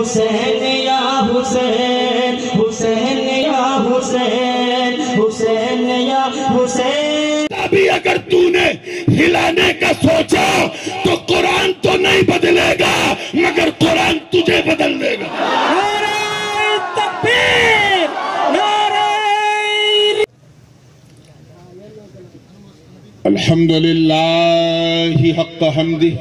حسین یا حسین حسین یا حسین حسین یا حسین. ابھی اگر تو نے ہلانے کا سوچا تو قرآن تو نہیں بدلے گا مگر قرآن تجھے بدل دے گا. نعرہ تکبیر، نعرہ الحمدللہ حق حمدہ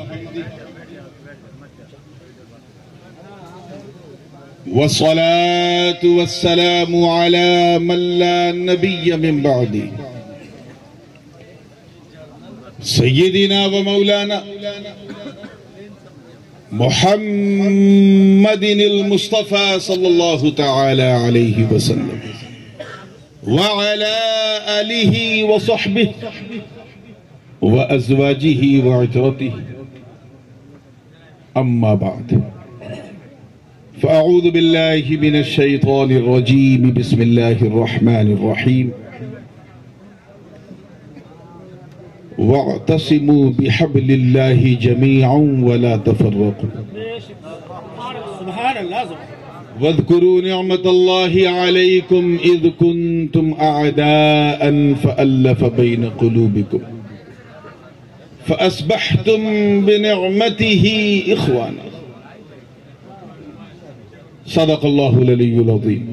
والصلاة والسلام على من لا نبي من بعده سيدنا ومولانا محمد المصطفى صلى الله تعالى عليه وسلم وعلى آله وصحبه وأزواجه وعترته. أما بعد فأعوذ بالله من الشيطان الرجيم. بسم الله الرحمن الرحيم. واعتصموا بحبل الله جميعا ولا تفرقوا واذكروا نعمة الله عليكم إذ كنتم أعداء فألف بين قلوبكم فأصبحتم بنعمته إخوانا. صدق الله العلي العظيم.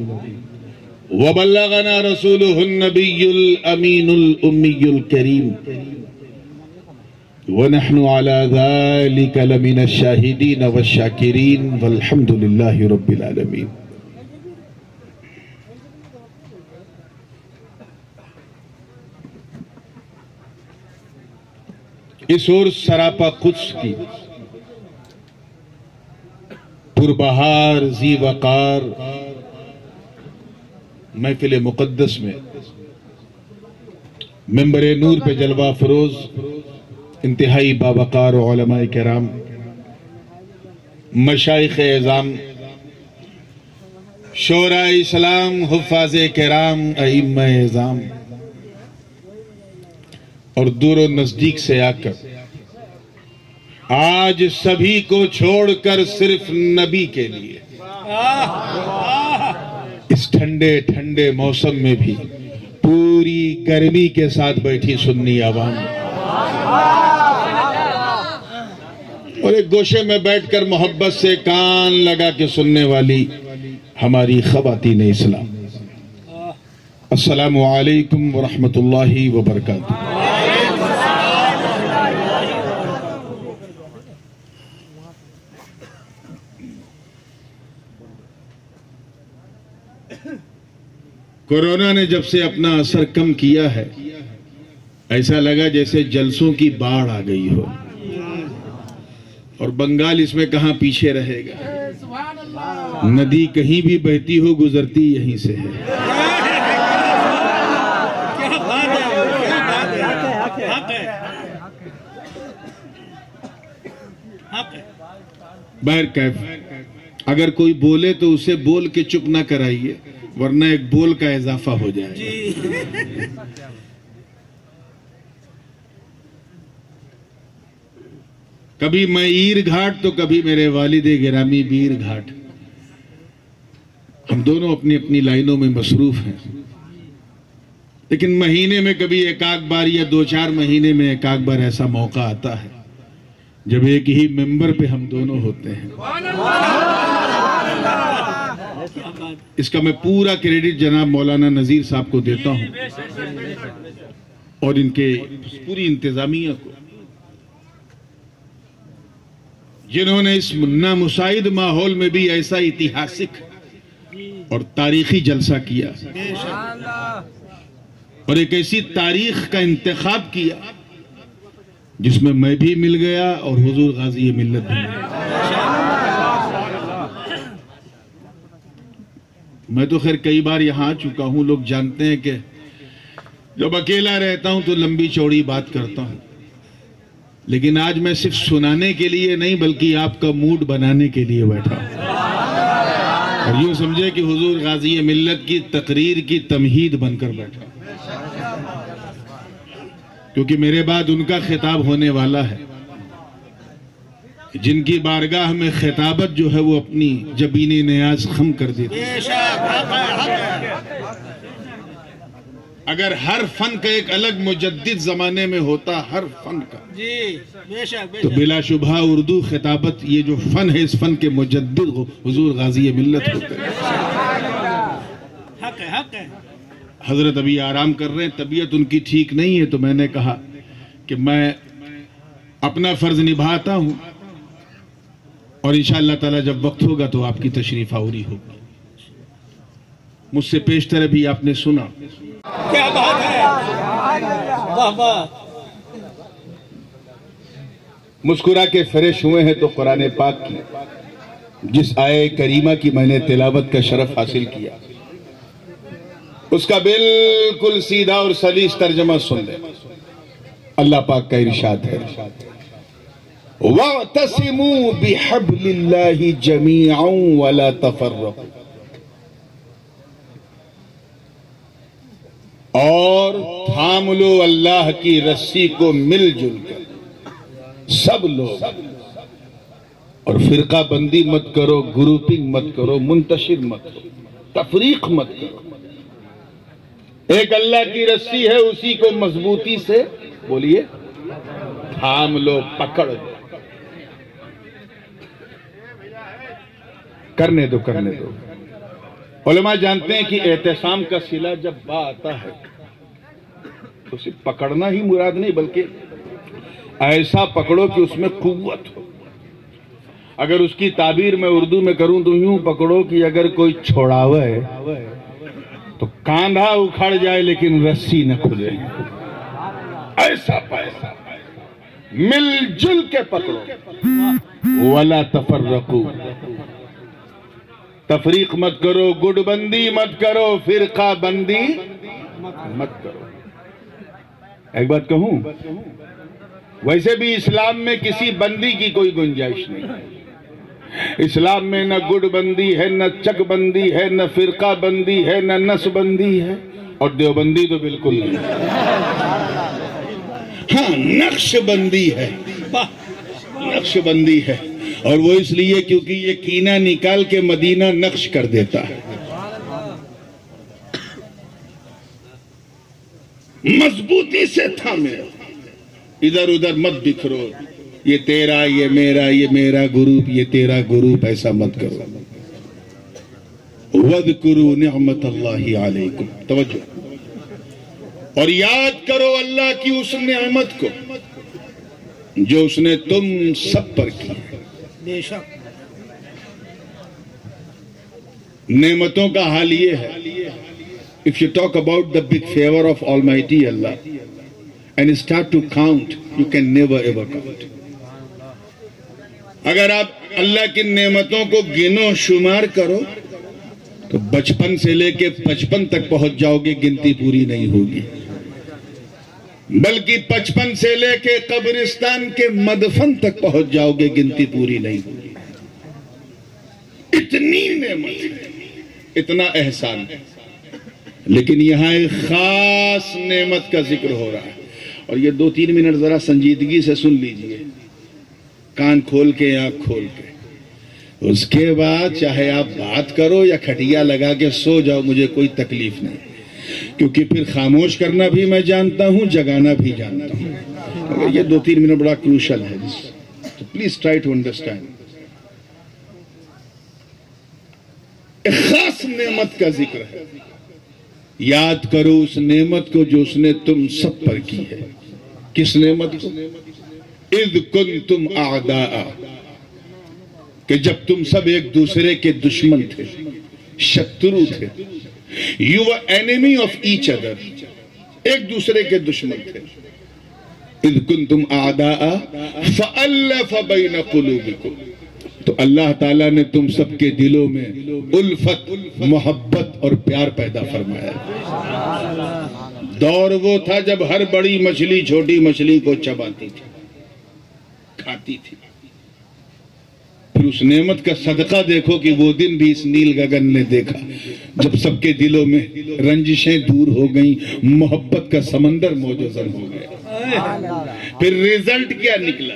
وبلغنا رسوله النبي الأمين الأمي الكريم ونحن على ذلك لمن الشاهدين والشاكرين والحمد لله رب العالمين. اس اور سراپا قدس کی پربہار ذی وقار محفل مقدس میں ممبر نور پہ جلوہ فروز انتہائی باوقار علماء کرام، مشائخ اعظام، شورا اسلام، حفاظ کرام، ائمہ اعظام اور دور و نزدیک سے آ کر آج سبھی کو چھوڑ کر صرف نبی کے لیے اس ٹھنڈے ٹھنڈے موسم میں بھی پوری گرمی کے ساتھ بیٹھی سنی عوام اور ایک گوشے میں بیٹھ کر محبت سے کان لگا کے سننے والی ہماری خواتین اسلام، السلام علیکم ورحمۃ اللہ وبرکاتہ. کورونا نے جب سے اپنا اثر کم کیا ہے ایسا لگا جیسے جلسوں کی باڑھ آ گئی ہو اور بنگال اس میں کہاں پیچھے رہے گا. ندی کہیں بھی بہتی ہو گزرتی یہیں سے ہے. بہرکیف اگر کوئی بولے تو اسے بول کے چپ نہ کرائیے ورنہ ایک بول کا اضافہ ہو جائے. کبھی میں ایر گھاٹ تو کبھی میرے والد گرامی بیر گھاٹ. ہم دونوں اپنی اپنی لائنوں میں مصروف ہیں لیکن مہینے میں کبھی ایک آدھ بار یا دو چار مہینے میں ایک آدھ بار ایسا موقع آتا ہے جب ایک ہی ممبر پہ ہم دونوں ہوتے ہیں. اس کا میں پورا کریڈٹ جناب مولانا نذیر صاحب کو دیتا ہوں اور ان کے پوری انتظامیہ کو جنہوں نے اس نامساعد ماحول میں بھی ایسا اتہاسک اور تاریخی جلسہ کیا اور ایک ایسی تاریخ کا انتخاب کیا جس میں میں بھی مل گیا اور حضور غازی ملت بھی مل گیا. میں تو خیر کئی بار یہاں آ چکا ہوں، لوگ جانتے ہیں کہ جب اکیلا رہتا ہوں تو لمبی چوڑی بات کرتا ہوں لیکن آج میں صرف سنانے کے لیے نہیں بلکہ آپ کا موڈ بنانے کے لیے بیٹھا ہوں اور یوں سمجھے کہ حضور غازی ملت کی تقریر کی تمہید بن کر بیٹھا کیونکہ میرے بعد ان کا خطاب ہونے والا ہے. جن کی بارگاہ میں خطابت جو ہے وہ اپنی جبین نیاز خم کر دیتی ہے۔ اگر ہر فن کا ایک الگ مجدد زمانے میں ہوتا، ہر فن کا، تو بلا شبہ اردو خطابت یہ جو فن ہے، اس فن کے مجدد حضور غازی ملت ہوتے ہیں۔ حضرت ابھی آرام کر رہے ہیں، طبیعت ان کی ٹھیک نہیں ہے، تو میں نے کہا کہ میں اپنا فرض نبھاتا ہوں، اور انشاءاللہ تعالی جب وقت ہوگا تو آپ کی تشریف آوری ہوگی۔ مجھ سے پیشتر بھی آپ نے سنا، کیا بات ہے، واہ واہ، مسکرا کے فریش ہوئے ہیں تو قرآن پاک کی جس آیے کریمہ کی میں نے تلاوت کا شرف حاصل کیا، اس کا بالکل سیدھا اور سلیس ترجمہ سن لیں۔ اللہ پاک کا ارشاد ہے، وَاعْتَصِمُوا بِحَبْلِ اللَّهِ جَمِيعًا وَلَا تَفَرَّقُوا، اور تھام لو اللہ کی رسی کو مل جل کر سب لوگ، اور فرقہ بندی مت کرو، گروپنگ مت کرو، منتشر مت کرو، تفریق مت کرو۔ ایک اللہ کی رسی ہے، اسی کو مضبوطی سے بولیے تھام لو، پکڑ لو، کرنے دو کرنے دو۔ علماء جانتے ہیں کہ اعتصام کا صلہ جب با آتا ہے تو صرف پکڑنا ہی مراد نہیں، بلکہ ایسا پکڑو کہ اس میں قوت ہو۔ اگر اس کی تعبیر میں اردو میں کروں تو یوں پکڑو کہ اگر کوئی چھوڑاوے تو کاندھا اکھڑ جائے لیکن رسی نہ کھلے، ایسا پیسا مل جل کے پکڑو۔ وَلَا تَفَرَّقُوا، تفریق مت کرو، گڈ بندی مت کرو، فرقہ بندی مت کرو۔ ایک بات کہوں، ویسے بھی اسلام میں کسی بندی کی کوئی گنجائش نہیں ہے۔ اسلام میں نہ گڈ بندی ہے، نہ چک بندی ہے، نہ فرقہ بندی ہے، نہ نس بندی ہے، اور دیوبندی تو بالکل نہیں۔ ہاں، نقش بندی ہے، نقش بندی ہے، اور وہ اس لیے کیونکہ یہ کینہ نکال کے مدینہ نقش کر دیتا ہے۔ مضبوطی سے تھامے، ادھر ادھر مت بکھرو، یہ تیرا، یہ میرا گروپ، یہ تیرا گروپ، ایسا مت کرو۔ وَاذْكُرُوا نِعْمَةَ اللَّهِ عَلَيْكُمْ، توجہ، اور یاد کرو اللہ کی اس نعمت کو جو اس نے تم سب پر کی۔ بے شک، نعمتوں کا حال یہ ہے، if you talk about the big favor of Almighty Allah and start to count, you can never ever count۔ اگر آپ اللہ کی نعمتوں کو گنو شمار کرو تو بچپن سے لے کے 55 تک پہنچ جاؤ گے، گنتی پوری نہیں ہوگی، بلکہ 55 سے لے کے قبرستان کے مدفن تک پہنچ جاؤ گے، گنتی پوری نہیں ہوگی۔ اتنی نعمت ہے، اتنا احسان ہے، لیکن یہاں ایک خاص نعمت کا ذکر ہو رہا ہے، اور یہ 2-3 منٹ ذرا سنجیدگی سے سن لیجئے، کان کھول کے، آنکھ کھول کے۔ اس کے بعد چاہے آپ بات کرو یا کھٹیا لگا کے سو جاؤ، مجھے کوئی تکلیف نہیں، کیونکہ پھر خاموش کرنا بھی میں جانتا ہوں، جگانا بھی جانتا ہوں۔ یہ 2-3 منٹ بڑا کروشل ہے، تو پلیز ٹرائی ٹو انڈرسٹینڈ۔ ایک خاص نعمت کا ذکر ہے، یاد کرو اس نعمت کو جو اس نے تم سب پر کی ہے۔ کس نعمت کو؟ اذ کنتم اعداء، کہ جب تم سب ایک دوسرے کے دشمن تھے، شترو تھے، you were enemy of each other، ایک دوسرے کے دشمن تھے۔ اذ کنتم اعداء فألف بین قلوبکم، تو اللہ تعالیٰ نے تم سب کے دلوں میں الفت، محبت اور پیار پیدا فرمایا۔ دور وہ تھا جب ہر بڑی مچھلی چھوٹی مچھلی کو چباتی تھی، کھاتی تھی۔ پھر اس نعمت کا صدقہ دیکھو کہ وہ دن بھی اس نیل گگن نے دیکھا جب سب کے دلوں میں رنجشیں دور ہو گئیں، محبت کا سمندر موجزن ہو گیا۔ پھر ریزلٹ کیا نکلا؟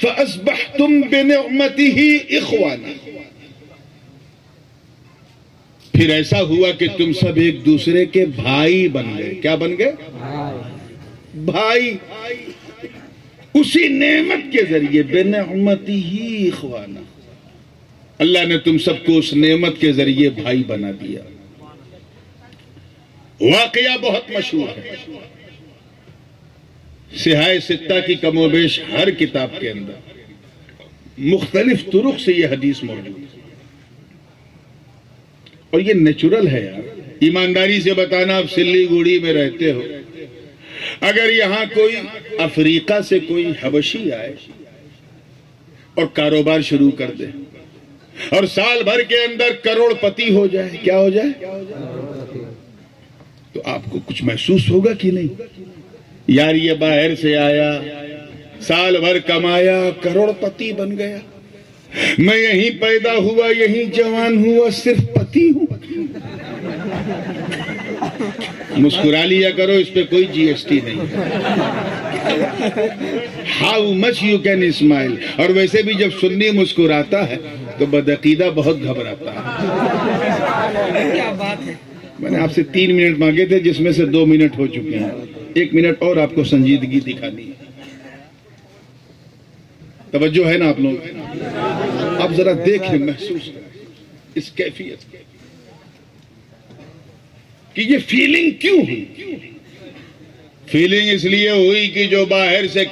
فَأَصْبَحْتُمْ بِنِعْمَتِهِ إِخْوَانًا. پھر ایسا ہوا کہ تم سب ایک دوسرے کے بھائی بن گئے. کیا بن گئے؟ بھائی. اسی نعمت کے ذریعے بِنِعْمَتِهِ إِخْوَانًا. اللہ نے تم سب کو اس نعمت کے ذریعے بھائی بنا دیا. واقعہ بہت مشہور ہے. سیاہ ستہ کی کم و بیش ہر کتاب کے اندر مختلف طرق سے یہ حدیث موجود ہے. اور یہ نیچرل ہے یار. ایمانداری سے بتانا، آپ سلی گوڑی میں رہتے ہو، اگر یہاں کوئی افریقہ سے کوئی حبشی آئے اور کاروبار شروع کر دے اور سال بھر کے اندر کروڑ پتی ہو جائے، کیا ہو جائے، تو آپ کو کچھ محسوس ہوگا کہ نہیں؟ یار یہ باہر سے آیا، سال بھر کمایا، کروڑ پتی بن گیا، میں یہیں پیدا ہوا، یہیں جوان ہوا، صرف پتی ہوں. مسکرا لیا کرو، اس پہ کوئی جی ایس ٹی نہیں. How much you can smile. اور ویسے بھی جب سنی مسکراتا ہے تو بدعقیدہ بہت گھبراتا ہے. کیا بات ہے. میں نے آپ سے 3 منٹ مانگے تھے، جس میں سے 2 منٹ ہو چکے ہیں. 1 منٹ اور آپ کو سنجیدگی دکھانی ہے. توجہ ہے نا آپ لوگ؟ آپ ذرا دیکھیں، محسوس کریں اس کیفیت کہ یہ فیلنگ کیوں ہوئی. فیلنگ اس لیے ہوئی کہ جو باہر سے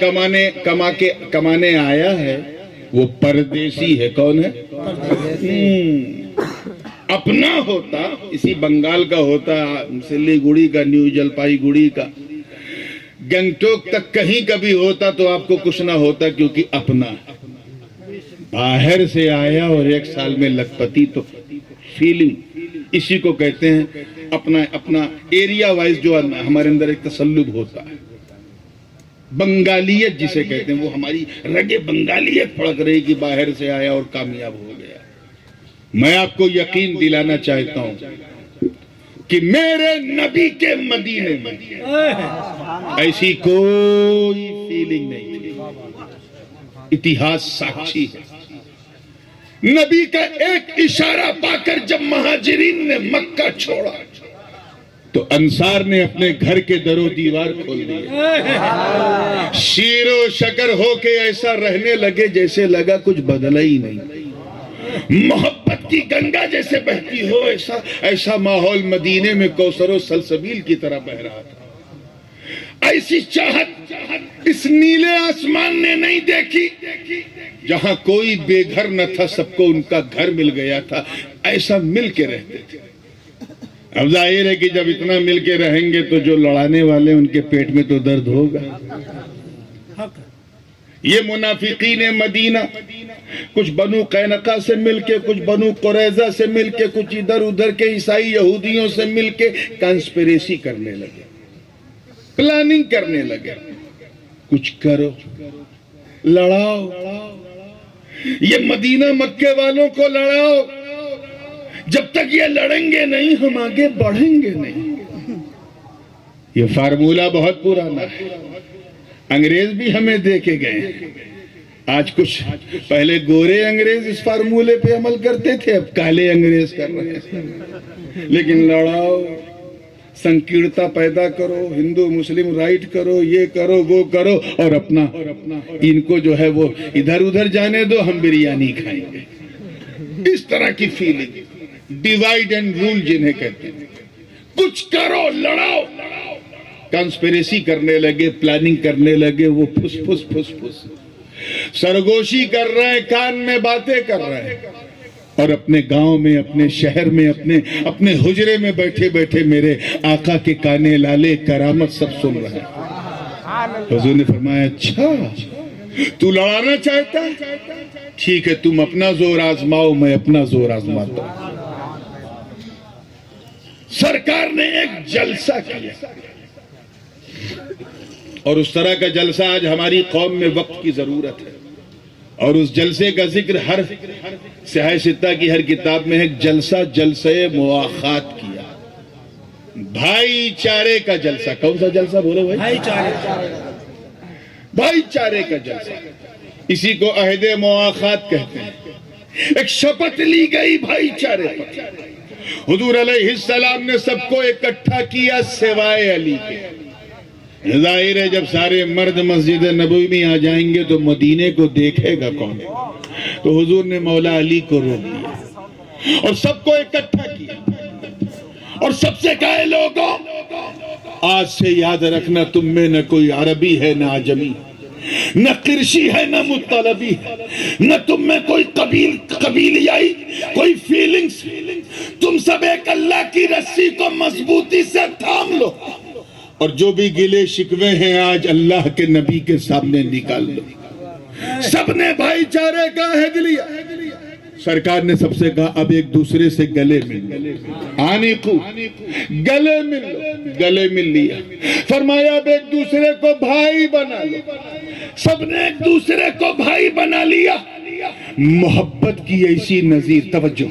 کمانے آیا ہے وہ پردیسی ہے. کون ہے؟ اپنا ہوتا، اسی بنگال کا ہوتا، سلی گوڑی کا، نیو جلپائی گوڑی کا، گنگٹوک تک کہیں کبھی ہوتا تو آپ کو کچھ نہ ہوتا، کیونکہ اپنا. باہر سے آیا اور 1 سال میں لکھپتی، تو فیلنگ اسی کو کہتے ہیں. اپنا ایریا وائز جو ہمارے اندر ایک تسلب ہوتا ہے، بنگالیت جسے کہتے ہیں، وہ ہماری رگے بنگالیت پھڑک رہی کہ باہر سے آیا اور کامیاب ہو گیا. میں آپ کو یقین دلانا چاہتا ہوں کہ میرے نبی کے مدینے میں ایسی کوئی فیلنگ نہیں تھی. اتہاس ساکشی ہے. نبی کا ایک اشارہ پا کر جب مہاجرین نے مکہ چھوڑا تو انصار نے اپنے گھر کے در و دیوار کھول دیے. شیر و شکر ہو کے ایسا رہنے لگے جیسے لگا کچھ بدلا ہی نہیں. محبت کی گنگا جیسے بہتی ہو، ایسا ماحول مدینے میں کوثر و سلسبیل کی طرح بہ رہا تھا. ایسی چاہت اس نیلے آسمان نے نہیں دیکھی. جہاں کوئی بے گھر نہ تھا، سب کو ان کا گھر مل گیا تھا. ایسا مل کے رہتے تھے. اب ظاہر ہے کہ جب اتنا مل کے رہیں گے تو جو لڑانے والے ان کے پیٹ میں تو درد ہوگا. یہ منافقین مدینہ کچھ بنو قینقاع سے مل کے، کچھ بنو قریظہ سے مل کے، کچھ ادھر ادھر کے عیسائی یہودیوں سے مل کے کانسپریسی کرنے لگے، پلاننگ کرنے لگے. کچھ کرو، لڑاؤ، یہ مدینہ مکے والوں کو لڑاؤ. جب تک یہ لڑیں گے نہیں، ہم آگے بڑھیں گے نہیں. یہ فارمولہ بہت پرانا ہے. انگریز بھی ہمیں دے کے گئے. آج کچھ پہلے گورے انگریز اس فارمولے پہ عمل کرتے تھے، اب کالے انگریز کر رہے ہیں. لیکن لڑاؤ، سنکیرتا پیدا کرو، ہندو مسلم رائٹ کرو، یہ کرو وہ کرو، اور اپنا ان کو جو ہے وہ ادھر ادھر جانے دو، ہم بریانی کھائیں گے. اس طرح کی فیلنگ، ڈیوائیڈ اینڈ رول جنہیں کہتے ہیں. کچھ کرو، لڑاؤ. کانسپریسی کرنے لگے، پلاننگ کرنے لگے. وہ پھس پھس پھس پھس سرگوشی کر رہے ہیں، کان میں باتیں کر رہے ہیں، اور اپنے گاؤں میں، اپنے شہر میں، اپنے حجرے میں بیٹھے بیٹھے میرے آقا کے کانے لالے کرامت سب سن رہے ہیں. حضور نے فرمایا، اچھا تو لڑانا چاہتا ہے؟ ٹھیک ہے، تم اپنا زور آزماؤ، میں اپنا زور آزماتا ہوں. سرکار نے ایک جلسہ کیا، اور اس طرح کا جلسہ آج ہماری قوم میں وقت کی ضرورت ہے. اور اس جلسے کا ذکر ہر سیاہ ستہ کی ہر کتاب میں ہے. جلسہ مواخات کیا، بھائی چارے کا جلسہ. کون سا جلسہ بولو بھائی؟ بھائی چارے. بھائی چارے کا جلسہ، اسی کو عہد مواخات کہتے ہیں۔ ایک شپت لی گئی بھائی چارے پر۔ حضور علیہ السلام نے سب کو اکٹھا کیا سوائے علی کے۔ ظاہر ہے جب سارے مرد مسجد نبوی میں آ جائیں گے تو مدینے کو دیکھے گا کون؟ تو حضور نے مولا علی کو روک دیا اور سب کو اکٹھا کیا اور سب سے کہے لوگوں، آج سے یاد رکھنا تم میں نہ کوئی عربی ہے نہ عجمی، نہ قرشی ہے نہ مطلبی ہے، نہ تم میں کوئی قبیلیائی کوئی فیلنگز، تم سب ایک اللہ کی رسی کو مضبوطی سے تھام لو اور جو بھی گلے شکوے ہیں آج اللہ کے نبی کے سامنے نکال لو۔ سب نے بھائی چارے کا عہد لیا۔ سرکار نے سب سے کہا اب ایک دوسرے سے گلے مل لو، آنیقو گلے مل لو، گلے مل لیا۔ فرمایا اب ایک دوسرے کو بھائی بنا لو، سب نے ایک دوسرے کو بھائی بنا لیا۔ محبت کی ایسی نظیر، توجہ،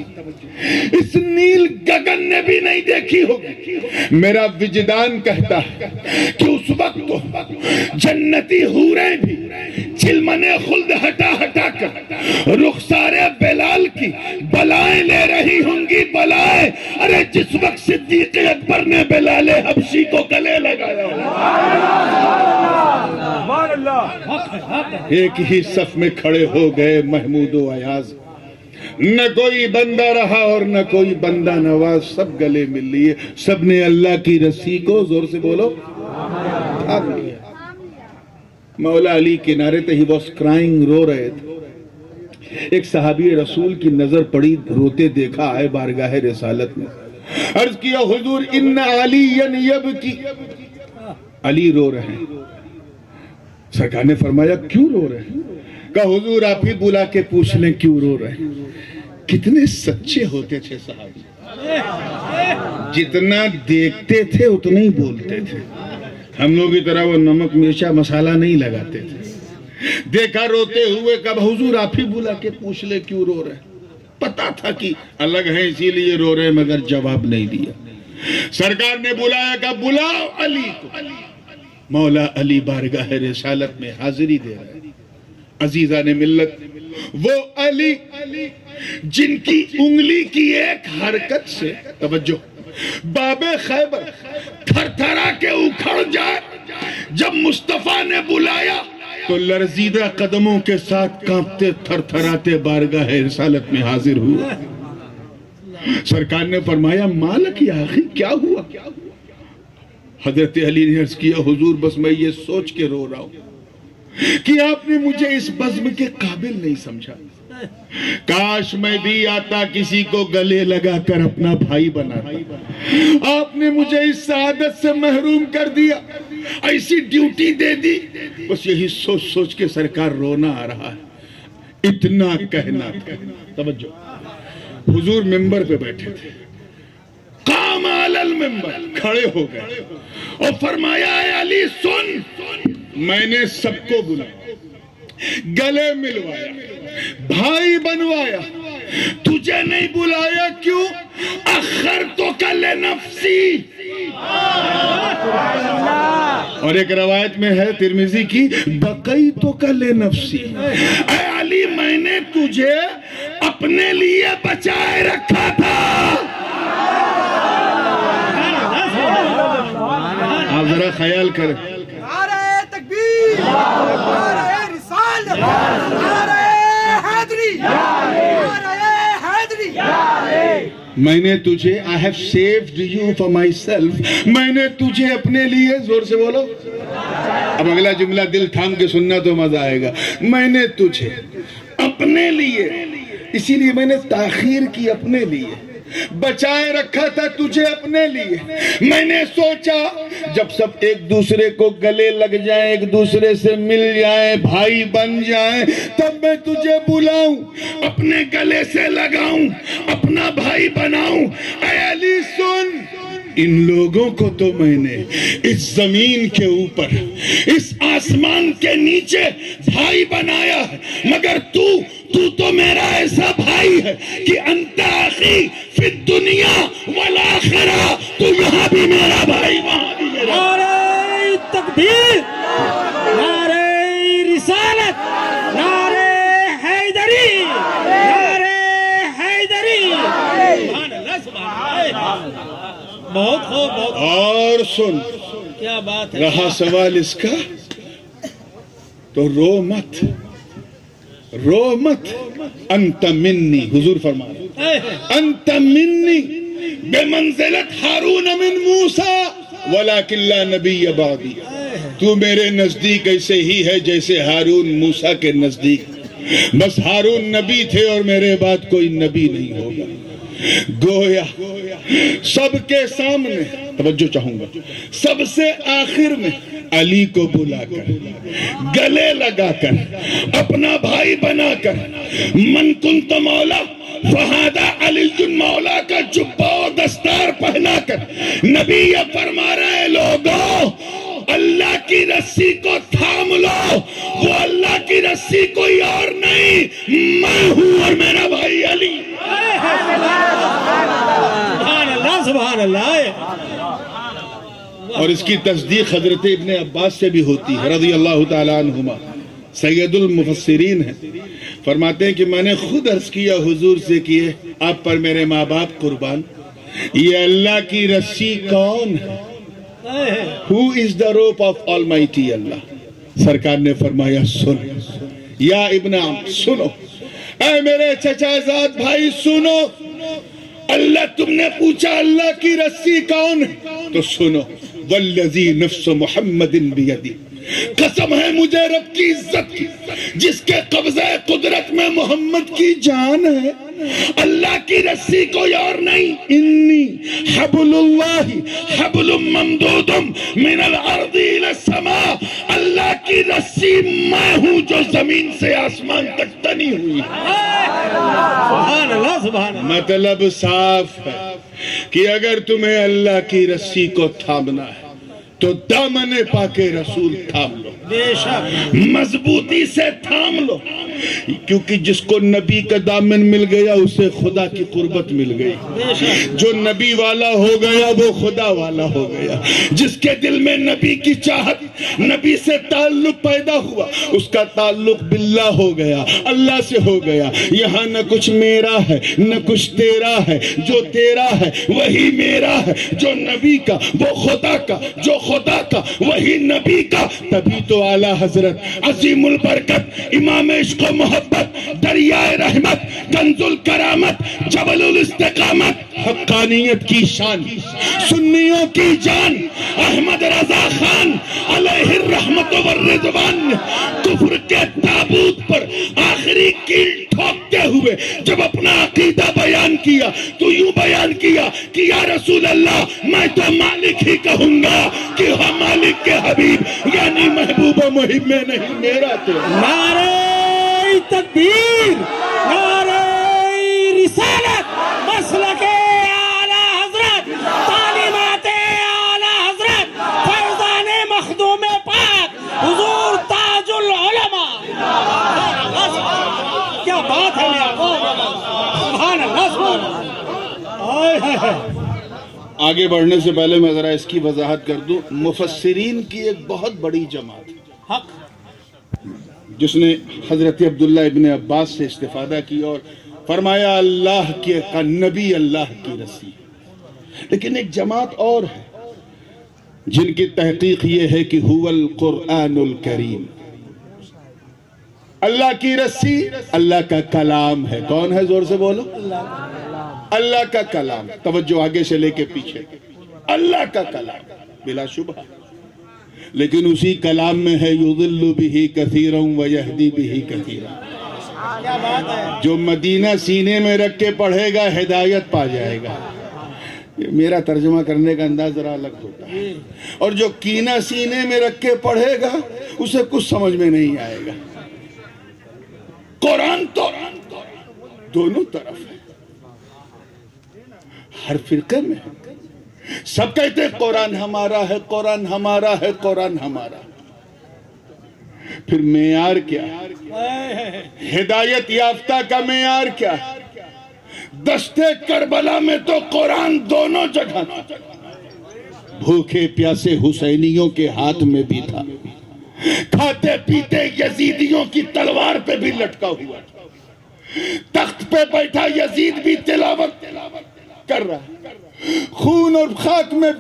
اس نیل گگن نے بھی نہیں دیکھی ہوگی۔ میرا وجدان کہتا ہے کہ اس وقت جنتی حوریں بھی چلمن خلد ہٹا ہٹا کر رخسار بلال کی بلائیں لے رہی ہوں گی، بلائیں۔ ارے جس وقت صدیق اکبر نے بلال حبشی کو گلے لگایا، ایک ہی صف میں کھڑے ہو گئے محمود و ایاز، نہ کوئی بندہ رہا اور نہ کوئی بندہ نواز، سب گلے مل لیے، سب نے اللہ کی رسی کو زور سے بولو تھام لیا۔ مولا علی کنارے تھے، ہی واز کرائنگ، رو رہے تھے۔ ایک صحابی رسول کی نظر پڑی، روتے دیکھا آئے بارگاہ رسالت میں، عرض کیا حضور ان علی یبکی، علی رو رہے ہیں۔ سرکار نے فرمایا کیوں رو رہے ہیں؟ کہا حضور آپ ہی بلا کے پوچھ لیں کیوں رو رہے ہیں۔ کتنے سچے ہوتے تھے صحابی، جتنا دیکھتے تھے اتنا ہی بولتے تھے۔ ہم لوگ کی طرح وہ نمک مرچا مسالہ نہیں لگاتے تھے۔ دیکھا روتے ہوئے، کب حضور آپ ہی بلا کے پوچھ لے کیوں رو رہے ہیں۔ پتا تھا کہ الگ ہیں اسی لیے رو رہے ہیں، مگر جواب نہیں دیا۔ سرکار نے بلایا، کہا بلاؤ علی کو۔ مولا علی بارگاہ رسالت میں حاضری دے رہے ہیں۔ عزیزان ملت، وہ علی جن کی انگلی کی ایک حرکت سے، توجہ، باب خیبر تھر تھرا کے اکھڑ جائے۔ جب مصطفیٰ نے بلایا تو لرزیدہ قدموں کے ساتھ کانپتے تھر تھراتے بارگاہ رسالت میں حاضر ہوئے۔ سرکار نے فرمایا مالک یا اخی، کیا ہوا؟ حضرت علی نے عرض کیا حضور بس میں یہ سوچ کے رو رہا ہوں کہ آپ نے مجھے اس بزم کے قابل نہیں سمجھا۔ کاش میں بھی آتا، کسی کو گلے لگا کر اپنا بھائی بناتا۔ آپ نے مجھے اس سعادت سے محروم کر دیا، ایسی ڈیوٹی دے دی۔ بس یہی سوچ سوچ کے سرکار رونا آ رہا ہے۔ اتنا کہنا تھا، توجہ، حضور ممبر پہ بیٹھے تھے، قام علی المنبر، کھڑے ہو گئے اور فرمایا اے علی سن، میں نے سب کو بلایا، گلے ملوایا، بھائی بنوایا، تجھے نہیں بلایا کیوں؟ اخرتک لنفسی۔ اور ایک روایت میں ہے ترمذی کی، بقیتک لنفسی۔ اے علی میں نے تجھے اپنے لیے بچائے رکھا تھا۔ آپ ذرا خیال کریں، نعرہ تکبیر، نعرہ رسالت، نعرہ حیدری، نعرہ حیدری۔ میں نے تجھے I have saved you for myself، میں نے تجھے اپنے لیے، زور سے بولو، اب اگلا جملہ دل تھام کے سننا تو مزہ آئے گا، میں نے تجھے اپنے لیے، اسی لیے میں نے تاخیر کی، اپنے لیے بچائے رکھا تھا، تجھے اپنے لیے۔ میں نے سوچا جب سب ایک دوسرے کو گلے لگ جائیں، ایک دوسرے سے مل جائیں، بھائی بن جائیں، تب میں تجھے بلاؤں، اپنے گلے سے لگاؤں، اپنا بھائی بناؤں۔ اے علی سن، ان لوگوں کو تو میں نے اس زمین کے اوپر، اس آسمان کے نیچے بھائی بنایا ہے، مگر تو میرا ایسا بھائی ہے کہ انت اخی فی الدنیا والآخرہ، تو یہاں بھی میرا بھائی، وہاں بھی میرا۔ نعرہ تکبیر، نعرہ بہت خوب بہت اور سن، کیا بات ہے. رہا سوال اس کا تو رو مت، رو مت. انت منی، حضور فرما رہے انت منی بمنزلت ہارون من موسیٰ ولیکن لا نبی بعدی. تو میرے نزدیک ایسے ہی ہے جیسے ہارون موسیٰ کے نزدیک. بس ہارون نبی تھے اور میرے بعد کوئی نبی نہیں ہوگا. گویا سب کے سامنے، توجہ چاہوں گا، سب سے آخر میں علی کو بلا کر، گلے لگا کر، اپنا بھائی بنا کر، من کنت مولا فہذا علی مولا کا جبہ و دستار پہنا کر نبی یہ فرما رہے لوگوں اللہ کی رسی کو تھام لو. وہ اللہ کی رسی کوئی اور نہیں، میں ہوں اور میرا بھائی علی. سبحان اللہ سبحان اللہ. اور اس کی تصدیق حضرت ابن عباس سے بھی ہوتی ہے رضی اللہ تعالیٰ عنہما، سید المفسرین ہیں. فرماتے ہیں کہ میں نے خود عرض کیا حضور سے کہ آپ پر میرے ماں باپ قربان، یہ اللہ کی رسی کون ہے؟ Who is the rope of Almighty Allah؟ سرکار نے فرمایا سن یا ابن عم، سنو اے میرے چچا زاد بھائی سنو. اللہ تم نے پوچھا اللہ کی رسی کون ہے تو سنو. والذی نفس محمد بیدی، قسم ہے مجھے رب کی عزت کی جس کے قبضہ قدرت میں محمد کی جان ہے، اللہ کی رسی کوئی اور نہیں. انی حبل اللہ حبل ممدود من الارض الى السماء، اللہ کی رسی میں ہوں جو زمین سے آسمان تک تنی ہوئی. سبحان اللہ سبحان اللہ. مطلب صاف ہے کہ اگر تمہیں اللہ کی رسی کو تھامنا ہے تو دامن پاک رسول تھام لو، بے شک مضبوطی سے تھام لو. کیونکہ جس کو نبی کا دامن مل گیا اسے خدا کی قربت مل گئی. بے شک. جو نبی والا ہو گیا وہ خدا والا ہو گیا. جس کے دل میں نبی کی چاہت، نبی سے تعلق پیدا ہوا، اس کا تعلق باللہ ہو گیا، اللہ سے ہو گیا. یہاں نہ کچھ میرا ہے نہ کچھ تیرا ہے، جو تیرا ہے وہی میرا ہے، جو نبی کا وہ خدا کا، جو خدا کا وہی نبی کا. تبھی تو اعلیٰ حضرت عظیم البرکت امام عشق و محبت، دریائے رحمت، کنز الکرامت، جبل الاستقامت، حقانیت کی شان، سنیوں کی جان، احمد رضا خان علیہ الرحمت والرضوان، کفر کے تابوت پر آخری کیل ٹھوکتے ہوئے جب اپنا عقیدہ بیان کیا تو یوں بیان کیا کہ یا رسول اللہ میں تو مالک ہی کہوں گا کہ ہم مالک کے حبیب یعنی محبوب و محب میں نہیں میرا تو. نعرہ تکبیر، نعرہ رسالت، مسلک اعلیٰ حضرت، تعلیمات اعلیٰ حضرت، فیضان مخدوم پاک حضور تاج العلماء. کیا بات ہے میاں، سبحان اللہ سبحان اللہ. آگے بڑھنے سے پہلے میں ذرا اس کی وضاحت کر دوں. مفسرین کی ایک بہت بڑی جماعت حق جس نے حضرت عبداللہ ابن عباس سے استفادہ کی اور فرمایا اللہ کے نبی اللہ کی رسی. لیکن ایک جماعت اور ہے جن کی تحقیق یہ ہے کہ هو القرآن الکریم، اللہ کی رسی اللہ کا کلام ہے. کون ہے؟ زور سے بولو. اللہ کا کلام. توجہ آگے سے لے کے پیچھے، اللہ کا کلام بلا شبہ. لیکن اسی کلام میں ہے یضل بہ کثیرا ویہدی بہ کثیرا. کیا بات ہے. جو مدینہ سینے میں رکھ کے پڑھے گا ہدایت پا جائے گا. میرا ترجمہ کرنے کا انداز ذرا الگ ہوتا ہے. اور جو کینہ سینے میں رکھ کے پڑھے گا اسے کچھ سمجھ میں نہیں آئے گا. قرآن تو دونوں طرف ہے، ہر فرقے میں ہے. سب کہتے ہیں قرآن ہمارا ہے، قرآن ہمارا ہے، قرآن ہمارا. پھر معیار کیا؟ ہدایت یافتہ کا معیار کیا ہے؟ دشتے کربلا میں تو قرآن دونوں جگہ تھا. بھوکے پیاسے حسینیوں کے ہاتھ میں بھی تھا، کھاتے پیتے یزیدیوں کی تلوار پہ بھی لٹکا ہوا تھا. تخت پہ بیٹھا یزید بھی تلاوت کر رہا، خون اور خاک میں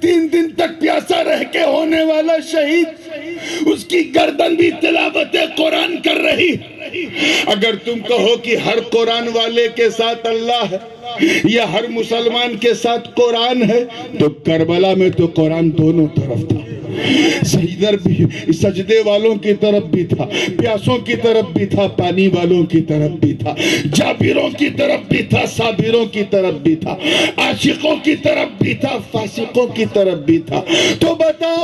3 دن تک پیاسا رہ کے ہونے والا شہید، اس کی گردن بھی تلاوت قرآن کر رہی۔ اگر تم کہو کہ ہر قرآن والے کے ساتھ اللہ ہے یا ہر مسلمان کے ساتھ قرآن ہے، تو کربلا میں تو قرآن دونوں طرف تھا، ادھر بھی سجدے والوں کی طرف بھی تھا، پیاسوں کی طرف بھی تھا، پانی والوں کی طرف بھی تھا، جابروں کی طرف بھی تھا، صابروں کی طرف بھی تھا، عاشقوں کی طرف بھی تھا، فاسقوں کی طرف بھی تھا۔ تو بتاؤ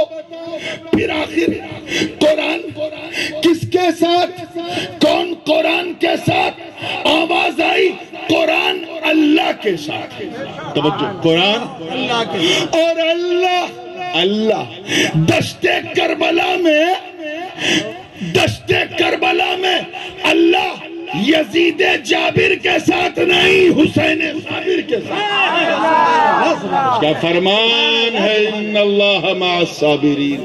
پھر آخر قرآن کس کے ساتھ؟ کون قرآن کے ساتھ؟ آواز آئی قرآن اللہ کے ساتھ۔ توجہ، قرآن اللہ کے ساتھ، اور اللہ دشت کربلا میں اللہ یزید جابر کے ساتھ نہیں، حسین صابر کے ساتھ۔ اس کا فرمان ہے ان اللہ مع الصابرین،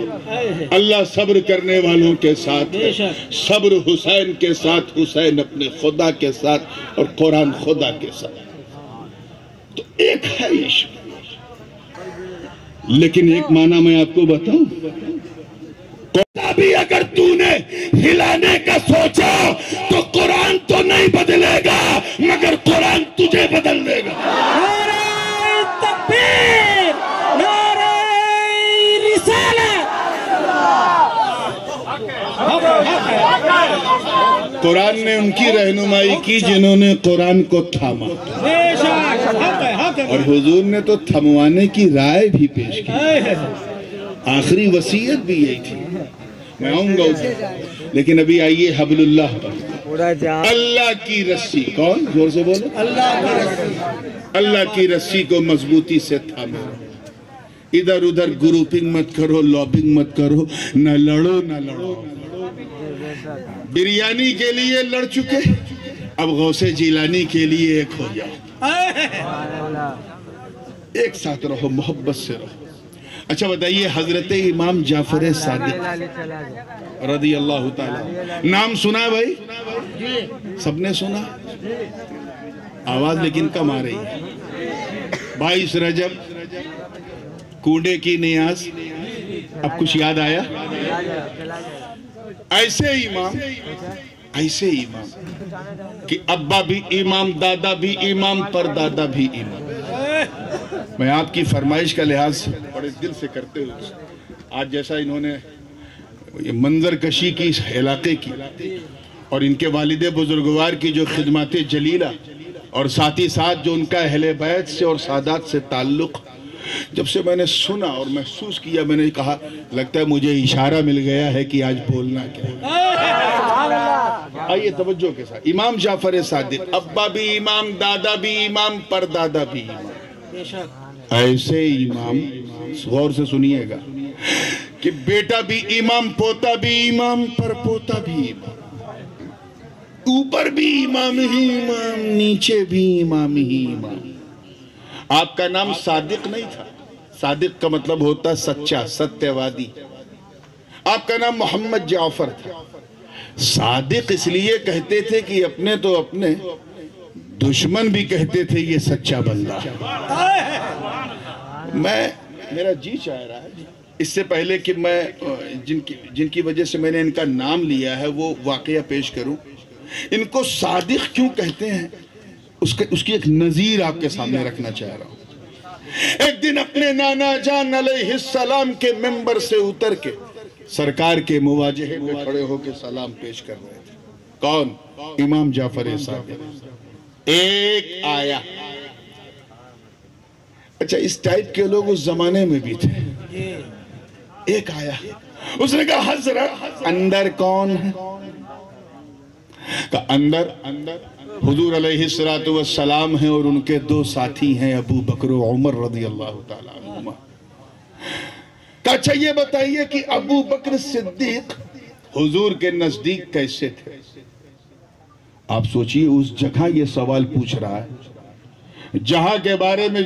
اللہ صبر کرنے والوں کے ساتھ ہے۔ صبر حسین کے ساتھ، حسین اپنے خدا کے ساتھ، اور قرآن خدا کے ساتھ۔ تو ایک ہے عشق، لیکن ایک معنی میں آپ کو بتاؤں، بھی اگر تو نے ہلانے کا سوچا تو قرآن تو نہیں بدلے گا، مگر قرآن تجھے بدل دے گا۔ نعرہ تکبیر، نعرہ رسالت۔ قرآن نے ان کی رہنمائی کی جنہوں نے قرآن کو تھاما، اور حضور نے تو تھموانے کی رائے بھی پیش کی، آخری وصیت بھی یہی تھی۔ میں آؤں گا اسے، لیکن ابھی آئیے حبل اللہ پر۔ اللہ کی رسی، کون؟ زور سے بولو۔ اللہ کی رسی کو مضبوطی سے تھامو، ادھر ادھر گروپنگ مت کرو، لابنگ مت کرو، نہ لڑو نہ لڑو۔ بریانی کے لیے لڑ چکے، اب غوث جیلانی کے لیے ایک ہو جاؤ، ایک ساتھ رہو، محبت سے رہو۔ اچھا بتائیے، حضرت امام جعفر صادق رضی اللہ تعالی، نام سنا ہے بھائی؟ سب نے سنا؟ آواز لیکن کم آ رہی ہے۔ 22 رجب، کوڑے کی نیاز، اب کچھ یاد آیا؟ ایسے امام کہ ابا بھی امام، دادا بھی امام، پردادا بھی امام۔ میں آپ کی فرمائش کا لحاظ بڑے دل سے کرتے ہوئے، آج جیسا انہوں نے منظر کشی کی اس علاقے کی، اور ان کے والد بزرگوار کی جو خدمات جلیلہ، اور ساتھ ہی ساتھ جو ان کا اہل بیت سے اور سادات سے تعلق، جب سے میں نے سنا اور محسوس کیا، میں نے کہا لگتا ہے مجھے اشارہ مل گیا ہے کہ آج بولنا کیا ہے۔ آئیے توجہ کے ساتھ، امام جعفر صادق، ابا بھی امام، دادا بھی امام، پردادا بھی امام۔ ایسے امام، غور سے سنیے گا، کہ بیٹا بھی امام، پوتا بھی امام، پرپوتا بھی امام، اوپر بھی امام ہی امام، نیچے بھی امام ہی امام۔ آپ کا نام صادق نہیں تھا، صادق کا مطلب ہوتا سچا، ستیہ وادی۔ آپ کا نام محمد جعفر تھا۔ صادق اس لیے کہتے تھے کہ اپنے تو اپنے دشمن بھی کہتے تھے یہ سچا بندہ۔ میرا جی چاہ رہا ہے اس سے پہلے کہ میں جن کی وجہ سے میں نے ان کا نام لیا ہے وہ واقعہ پیش کروں، ان کو صادق کیوں کہتے ہیں اس کی ایک نظیر آپ کے سامنے رکھنا چاہ رہا ہوں۔ ایک دن اپنے نانا جان علیہ السلام کے منبر سے اتر کے سرکار کے مواجہے میں کھڑے ہو کے سلام پیش کر رہے تھے۔ کون؟ امام جعفر صادق۔ ایک آیا، اچھا اس ٹائپ کے لوگ اس زمانے میں بھی تھے، ایک آیا، اس نے کہا حضرت اندر کون ہے؟ کہا اندر حضور علیہ السلام ہیں اور ان کے 2 ساتھی ہیں، ابو بکر و عمر رضی اللہ تعالیٰ عنہما۔ کہا اچھا یہ بتائیے کہ ابو بکر صدیق حضور کے نزدیک کیسے تھے؟ آپ سوچئے اس جگہ یہ سوال پوچھ رہا ہے جہاں کے بارے میں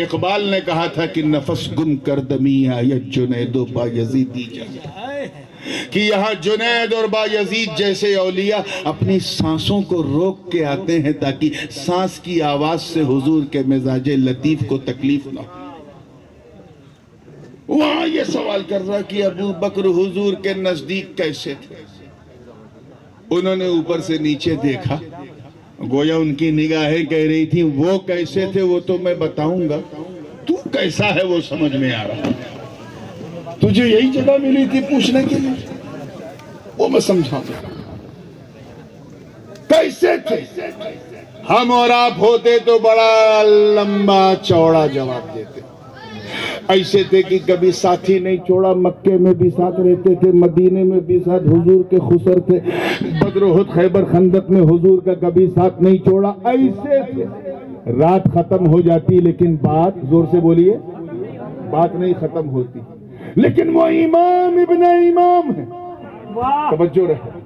اقبال نے کہا تھا کہ نفس گم کر دمی آیت جنید و بایزیدی جا، کہ یہاں جنید اور بایزید جیسے اولیاء اپنی سانسوں کو روک کے آتے ہیں تاکہ سانس کی آواز سے حضور کے مزاج لطیف کو تکلیف نہ ہو۔ وہاں یہ سوال کر رہا کہ ابو بکر حضور کے نزدیک کیسے تھے؟ انہوں نے اوپر سے نیچے دیکھا، گویا ان کی نگاہیں کہہ رہی تھی وہ کیسے تھے وہ تو میں بتاؤں گا، تو کیسا ہے وہ سمجھ میں آ رہا ہے، تجھے یہی جگہ ملی تھی پوچھنے کے لیے، وہ میں سمجھاؤں گا کیسے تھے۔ ہم اور آپ ہوتے تو بڑا لمبا چوڑا جواب دیتے، ایسے تھے کہ کبھی ساتھی نہیں چھوڑا، مکے میں بھی ساتھ رہتے تھے، مدینے میں بھی ساتھ حضور کے خسر تھے، بدر احد خیبر خندق میں حضور کا کبھی ساتھ نہیں چھوڑا، ایسے تھے۔ رات ختم ہو جاتی لیکن بات، زور سے بولیے، بات نہیں ختم ہوتی، لیکن وہ امام ابن امام ہے، توجہ رہے۔